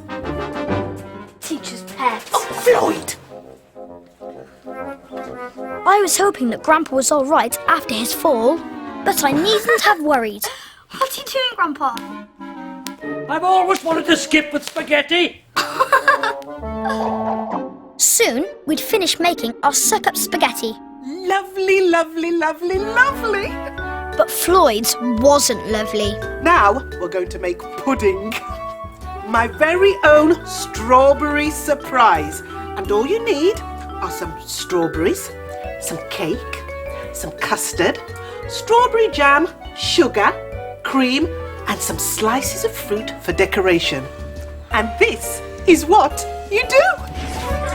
Speaker 3: Teacher's pet.
Speaker 7: Oh, Floyd!
Speaker 1: I was hoping that Grandpa was all right after his fall, but I needn't have worried.
Speaker 3: What are you doing, Grandpa?
Speaker 2: I've always wanted to skip with spaghetti.
Speaker 1: Soon, we'd finished making our suck-up spaghetti.
Speaker 7: Lovely, lovely, lovely, lovely.
Speaker 1: But Floyd's wasn't lovely.
Speaker 7: Now we're going to make pudding. My very own strawberry surprise. And all you need are some strawberries, some cake, some custard, strawberry jam, sugar, cream, and some slices of fruit for decoration. And this is what you do.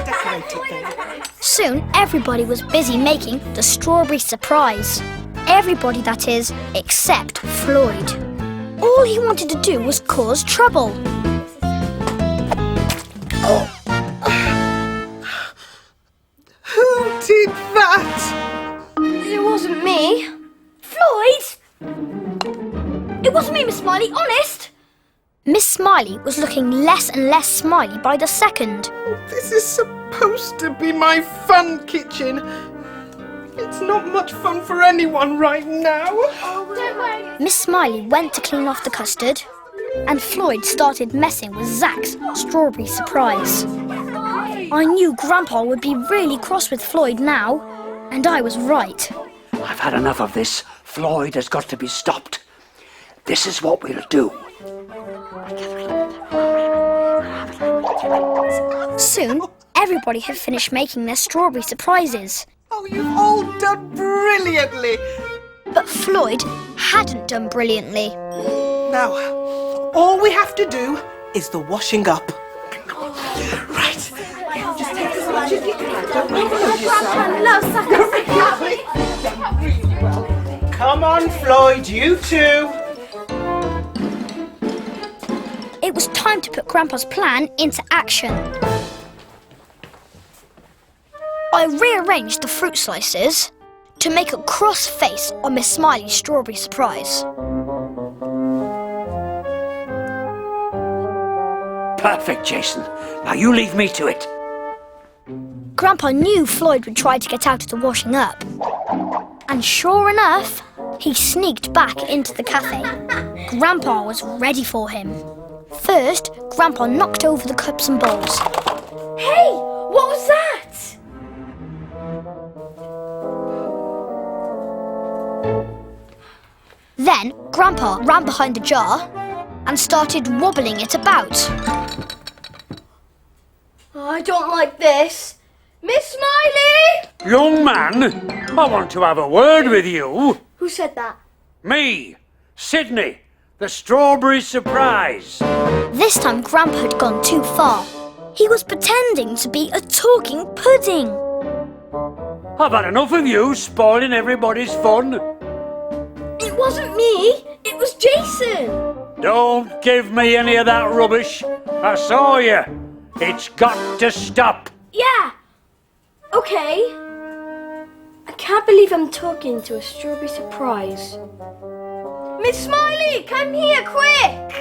Speaker 7: Decorate it then.
Speaker 1: Soon, everybody was busy making the strawberry surprise. Everybody, that is, except Floyd. All he wanted to do was cause trouble.
Speaker 7: Who did that?
Speaker 3: It wasn't me. Floyd! Smiley, honest.
Speaker 1: Miss Smiley was looking less and less smiley by the second.
Speaker 7: This is supposed to be my fun kitchen. It's not much fun for anyone right now.
Speaker 9: Don't worry.
Speaker 1: Miss Smiley went to clean off the custard, and Floyd started messing with Zach's strawberry surprise. I knew Grandpa would be really cross with Floyd now, and I was right.
Speaker 2: I've had enough of this. Floyd has got to be stopped. This is what we'll do.
Speaker 1: Soon, everybody had finished making their strawberry surprises.
Speaker 7: Oh, you've all done brilliantly.
Speaker 1: But Floyd hadn't done brilliantly.
Speaker 7: Now, all we have to do is the washing up. Right. Just take as much as you can. Don't overload yourself. Come on, Floyd, you too.
Speaker 1: It was time to put Grandpa's plan into action. I rearranged the fruit slices to make a cross face on Miss Smiley's strawberry surprise.
Speaker 2: Perfect, Jason. Now you leave me to it.
Speaker 1: Grandpa knew Floyd would try to get out of the washing up. And sure enough, he sneaked back into the cafe. Grandpa was ready for him. First, Grandpa knocked over the cups and bowls.
Speaker 3: Hey, what was that?
Speaker 1: Then, Grandpa ran behind the jar and started wobbling it about.
Speaker 3: I don't like this. Miss Smiley!
Speaker 2: Young man, I want to have a word with you.
Speaker 3: Who said that?
Speaker 2: Me, Sydney, the strawberry surprise.
Speaker 1: This time Grandpa had gone too far. He was pretending to be a talking pudding.
Speaker 2: I've had enough of you spoiling everybody's fun.
Speaker 3: It wasn't me. It was Jason.
Speaker 2: Don't give me any of that rubbish. I saw you. It's got to stop.
Speaker 3: Yeah. Okay. I can't believe I'm talking to a strawberry surprise. Miss Smiley, come here, quick!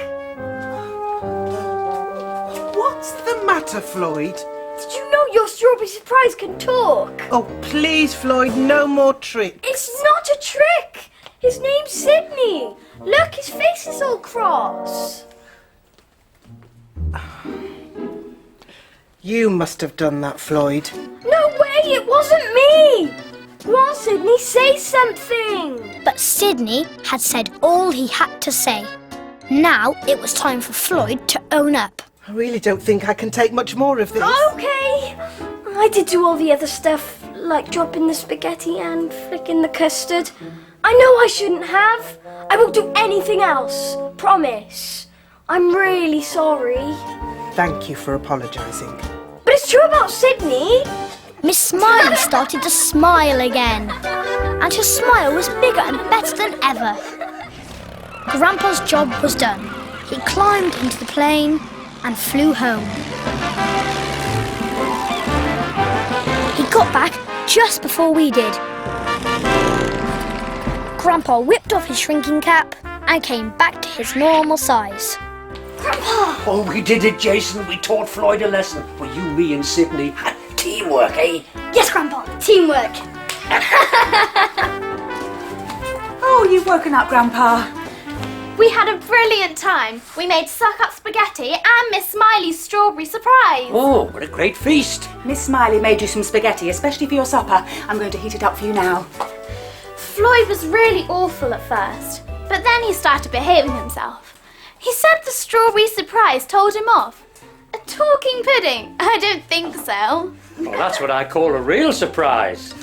Speaker 7: What's the matter, Floyd?
Speaker 3: Did you know your strawberry surprise can talk?
Speaker 7: Oh, please, Floyd, no more tricks.
Speaker 3: It's not a trick. His name's Sydney. Look, his face is all cross.
Speaker 7: You must have done that, Floyd.
Speaker 3: No way, it wasn't me. Go on, Sydney, say something.
Speaker 1: But Sydney had said all he had to say. Now it was time for Floyd to own up.
Speaker 7: I really don't think I can take much more of this.
Speaker 3: Okay. I did do all the other stuff, like dropping the spaghetti and flicking the custard. I know I shouldn't have. I won't do anything else. Promise. I'm really sorry.
Speaker 7: Thank you for apologising.
Speaker 3: But it's true about Sydney.
Speaker 1: Miss Smiley started to smile again. And her smile was bigger and better than ever. Grandpa's job was done. He climbed into the plane and flew home. He got back just before we did. Grandpa whipped off his shrinking cap and came back to his normal size.
Speaker 3: Grandpa!
Speaker 2: Oh, we did it, Jason. We taught Floyd a lesson. Well, you, me and Sydney. Teamwork, eh?
Speaker 3: Yes, Grandpa. Teamwork.
Speaker 4: Oh, you've woken up, Grandpa.
Speaker 9: We had a brilliant time. We made suck-up spaghetti and Miss Smiley's strawberry surprise.
Speaker 2: Oh, what a great feast.
Speaker 4: Miss Smiley made you some spaghetti, especially for your supper. I'm going to heat it up for you now.
Speaker 9: Floyd was really awful at first, but then he started behaving himself. He said the strawberry surprise told him off. A talking pudding? I don't think so.
Speaker 2: Well, that's what I call a real surprise.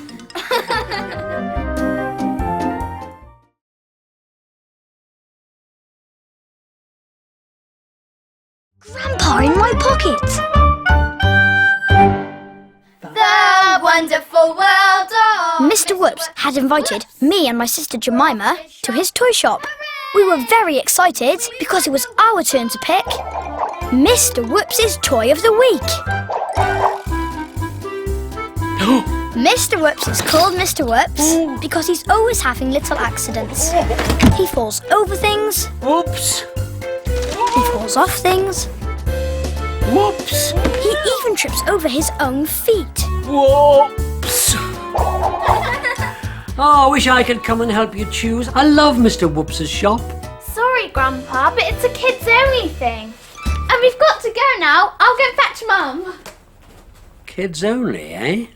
Speaker 1: Grandpa in my pocket!
Speaker 9: The wonderful world of...
Speaker 1: Mr. Whoops had invited me and my sister Jemima to his toy shop. We were very excited because it was our turn to pick Mr. Whoops' Toy of the Week. Mr. Whoops is called Mr. Whoops because he's always having little accidents. He falls over things.
Speaker 7: Whoops.
Speaker 1: He falls off things.
Speaker 7: Whoops.
Speaker 1: He even trips over his own feet.
Speaker 7: Whoops.
Speaker 2: Oh, I wish I could come and help you choose. I love Mr. Whoops's shop.
Speaker 9: Sorry, Grandpa, but it's a kids-only thing. And we've got to go now. I'll go fetch Mum.
Speaker 2: Kids only, eh?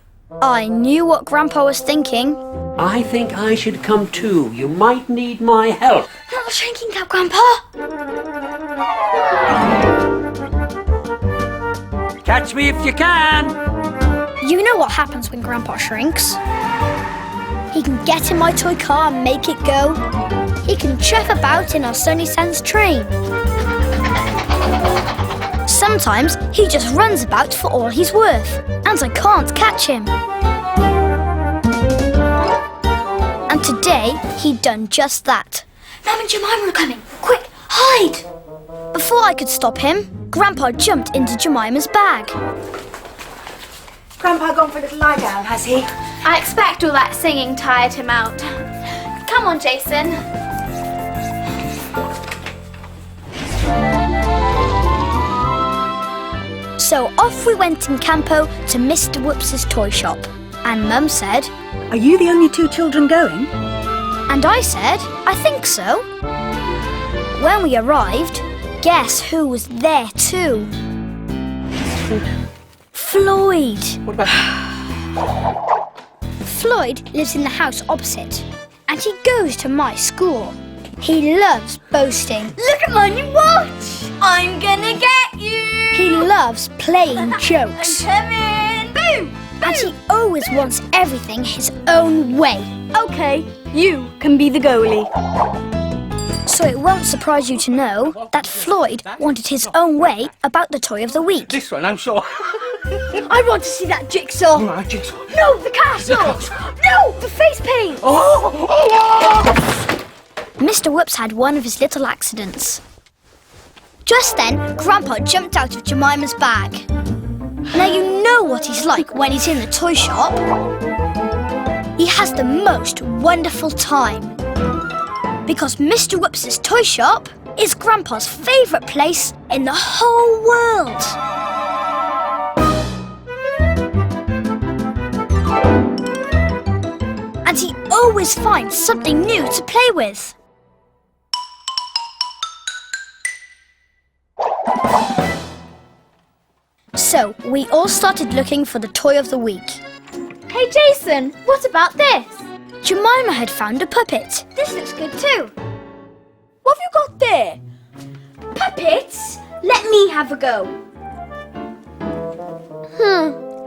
Speaker 1: I knew what Grandpa was thinking.
Speaker 2: I think I should come too. You might need my help.
Speaker 1: Not the shrinking cap, Grandpa.
Speaker 2: Catch me if you can.
Speaker 1: You know what happens when Grandpa shrinks. He can get in my toy car and make it go. He can chuff about in our Sunny Sands train. Sometimes he just runs about for all he's worth, and I can't catch him. And today, he'd done just that. Mum and Jemima are coming. Quick, hide! Before I could stop him, Grandpa jumped into Jemima's bag.
Speaker 4: Grandpa gone for a little lie down, has he?
Speaker 9: I expect all that singing tired him out. Come on, Jason.
Speaker 1: So off we went in Campo to Mr. Whoops's toy shop. And Mum said,
Speaker 4: Are you the only two children going?
Speaker 1: and I said, I think so. When we arrived, guess who was there too? Floyd.
Speaker 7: What about...
Speaker 1: Floyd lives in the house opposite, and he goes to my school. He loves boasting.
Speaker 3: Look at my new watch! I'm gonna get you!
Speaker 1: He loves playing jokes.
Speaker 3: Come in! Boo!
Speaker 1: And he always wants everything his own way.
Speaker 11: Okay, you can be the goalie.
Speaker 1: So it won't surprise you to know that Floyd wanted his own way about the toy of the week.
Speaker 7: This one, I'm sure.
Speaker 3: I want to see that jigsaw!
Speaker 7: Right, jigsaw.
Speaker 3: No, the castle! No, the face paint!
Speaker 1: Mr. Whoops had one of his little accidents. Just then, Grandpa jumped out of Jemima's bag. Now you know what he's like when he's in the toy shop. He has the most wonderful time. Because Mr. Whoops's toy shop is Grandpa's favourite place in the whole world. And he always finds something new to play with. So we all started looking for the toy of the week.
Speaker 9: Hey, Jason, what about this?
Speaker 1: Jemima had found a puppet.
Speaker 3: This looks good too. What have you got there? Puppets? Let me have a go.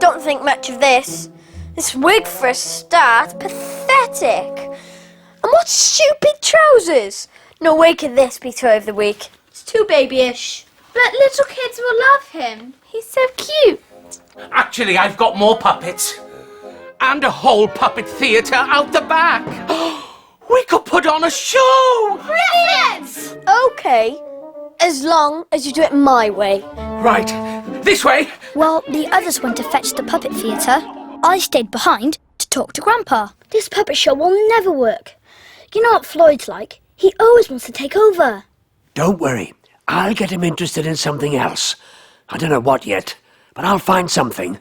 Speaker 3: Don't think much of this. This wig for a start, pathetic. And what stupid trousers. No way could this be toy of the week. It's too babyish.
Speaker 9: But little kids will love him. He's so cute.
Speaker 7: Actually, I've got more puppets. And a whole puppet theatre out the back. We could put on a show!
Speaker 3: Brilliant! Okay, as long as you do it my way.
Speaker 7: Right, this way.
Speaker 1: While the others went to fetch the puppet theatre, I stayed behind to talk to Grandpa.
Speaker 3: This puppet show will never work. You know what Floyd's like? He always wants to take over.
Speaker 2: Don't worry. I'll get him interested in something else. I don't know what yet, but I'll find something.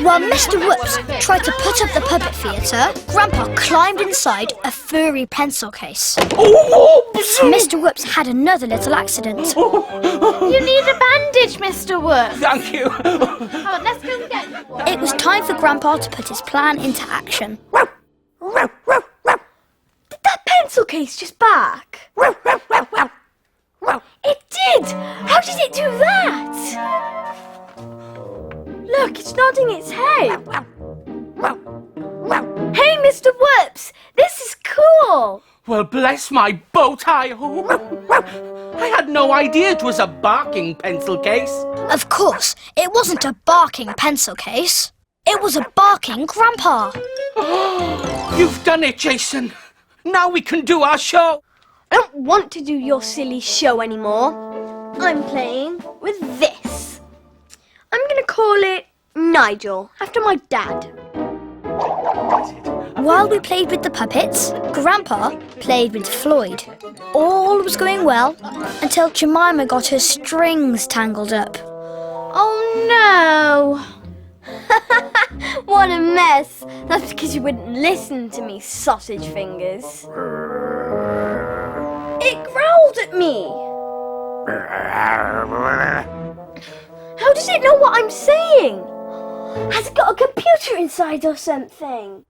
Speaker 1: While Mr. Whoops tried to put up the puppet theatre, Grandpa climbed inside a furry pencil case. Mr. Whoops had another little accident.
Speaker 9: You need a bandage, Mr. Whoops.
Speaker 7: Thank you.
Speaker 9: Oh, let's go and get you one.
Speaker 1: It was time for Grandpa to put his plan into action.
Speaker 3: Did that pencil case just bark? It did! How did it do that? Look, it's nodding its head. Hey, Mr. Whoops, this is cool.
Speaker 7: Well, bless my bow tie. I had no idea it was a barking pencil case.
Speaker 1: Of course, it wasn't a barking pencil case. It was a barking Grandpa.
Speaker 7: You've done it, Jason. Now we can do our show.
Speaker 3: I don't want to do your silly show anymore. I'm playing with this. I'm going to call it Nigel, after my dad.
Speaker 1: While we played with the puppets, Grandpa played with Floyd. All was going well until Jemima got her strings tangled up.
Speaker 3: Oh no! What a mess! That's because you wouldn't listen to me, sausage fingers. It growled at me. How does it know what I'm saying? Has it got a computer inside or something?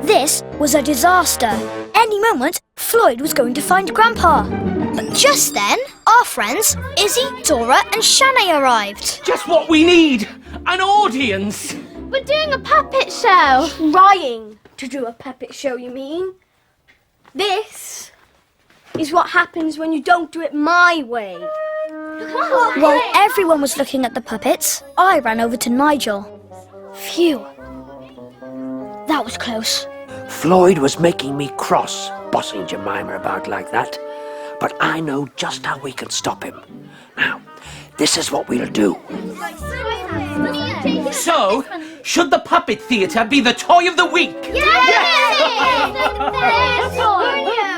Speaker 1: This was a disaster. Any moment, Floyd was going to find Grandpa. But just then, our friends, Izzy, Dora and Shanae arrived.
Speaker 12: Just what we need! An audience!
Speaker 9: We're doing a puppet show.
Speaker 3: Trying to do a puppet show, you mean? This is what happens when you don't do it my way.
Speaker 1: While everyone was looking at the puppets, I ran over to Nigel. Phew. That was close.
Speaker 2: Floyd was making me cross, bossing Jemima about like that. But I know just how we can stop him. Now, this is what we'll do.
Speaker 12: So, should the puppet theatre be the toy of the week?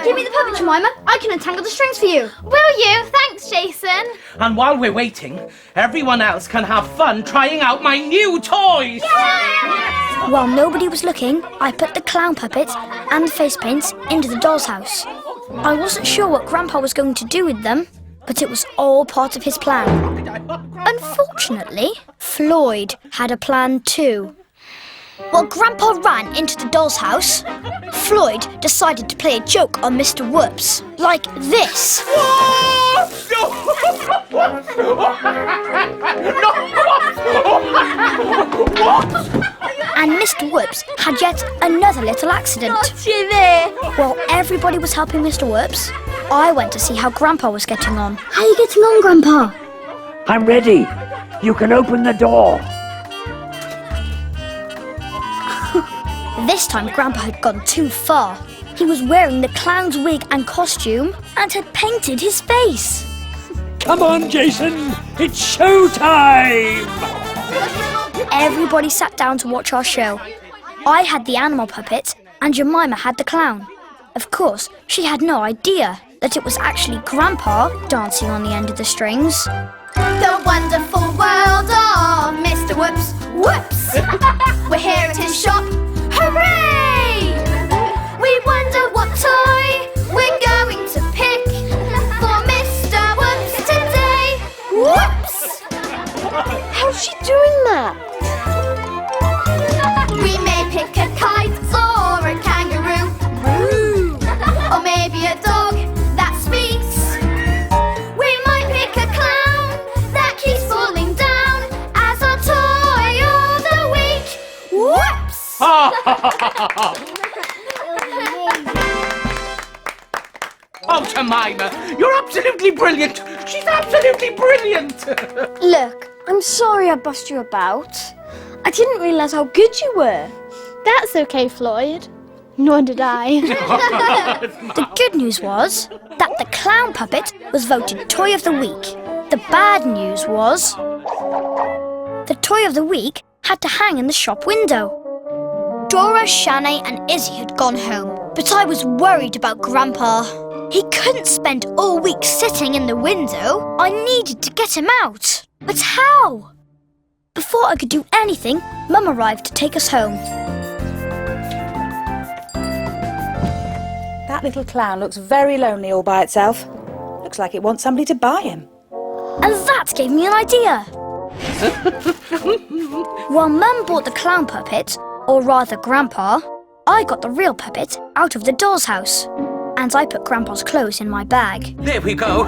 Speaker 3: Give me the puppet, Jemima. I can untangle the strings for you.
Speaker 9: Will you? Thanks, Jason.
Speaker 12: And while we're waiting, everyone else can have fun trying out my new toys!
Speaker 1: While nobody was looking, I put the clown puppet and the face paints into the doll's house. I wasn't sure what Grandpa was going to do with them, but it was all part of his plan. Unfortunately, Floyd had a plan too. While Grandpa ran into the doll's house, Floyd decided to play a joke on Mr. Whoops, like this. And Mr. Whoops had yet another little accident.
Speaker 3: Got you there.
Speaker 1: While everybody was helping Mr. Whoops, I went to see how Grandpa was getting on. How are you getting on, Grandpa?
Speaker 2: I'm ready. You can open the door.
Speaker 1: This time Grandpa had gone too far. He was wearing the clown's wig and costume and had painted his face.
Speaker 2: Come on, Jason. It's showtime!
Speaker 1: Everybody sat down to watch our show. I had the animal puppet and Jemima had the clown. Of course, she had no idea that it was actually Grandpa dancing on the end of the strings.
Speaker 9: The wonderful world of Mr. Whoops. Whoops! We're here at his shop. Hooray! We wonder what toy we're going to pick for Mr. Whoops today. Whoops!
Speaker 3: How's she doing that?
Speaker 9: We may pick a kite or a kangaroo. Or maybe a dog that speaks. We might pick a clown that keeps falling down as our toy of the week. Whoops!
Speaker 12: Oh, Jemima, you're absolutely brilliant! She's absolutely brilliant!
Speaker 3: Look, I'm sorry I bust you about. I didn't realise how good you were.
Speaker 9: That's okay, Floyd. Nor did I.
Speaker 1: The good news was that the clown puppet was voted Toy of the Week. The bad news was the Toy of the Week had to hang in the shop window. Dora, Shanae and Izzy had gone home, but I was worried about Grandpa. He couldn't spend all week sitting in the window. I needed to get him out. But how? Before I could do anything, Mum arrived to take us home.
Speaker 4: That little clown looks very lonely all by itself. Looks like it wants somebody to buy him.
Speaker 1: And that gave me an idea. While Mum bought the clown puppet, or rather Grandpa, I got the real puppet out of the doll's house. And I put Grandpa's clothes in my bag.
Speaker 12: There we go.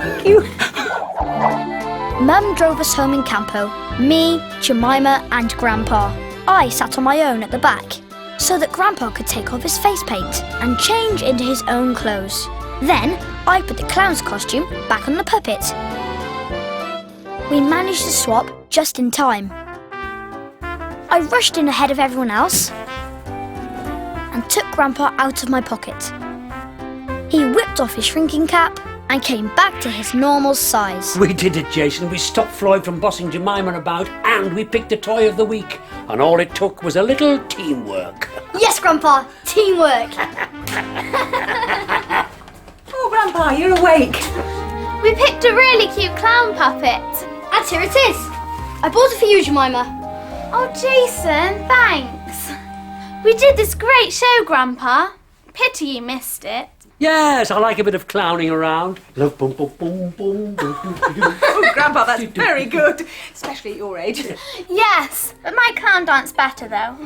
Speaker 1: Mum drove us home in Campo. Me, Jemima and Grandpa. I sat on my own at the back, so that Grandpa could take off his face paint and change into his own clothes. Then I put the clown's costume back on the puppet. We managed to swap just in time. I rushed in ahead of everyone else and took Grandpa out of my pocket. He whipped off his shrinking cap and came back to his normal size.
Speaker 2: We did it, Jason. We stopped Floyd from bossing Jemima about, and we picked the toy of the week. And all it took was a little teamwork.
Speaker 3: Yes, Grandpa, teamwork.
Speaker 4: Oh, Grandpa, you're awake.
Speaker 9: We picked a really cute clown puppet.
Speaker 3: And here it is. I bought it for you, Jemima.
Speaker 9: Oh, Jason, thanks. We did this great show, Grandpa. Pity you missed it.
Speaker 2: Yes, I like a bit of clowning around. Love boom boom boom boom boom.
Speaker 4: Oh, Grandpa, that's very good, especially at your age.
Speaker 9: Yes, but my clown dance better, though.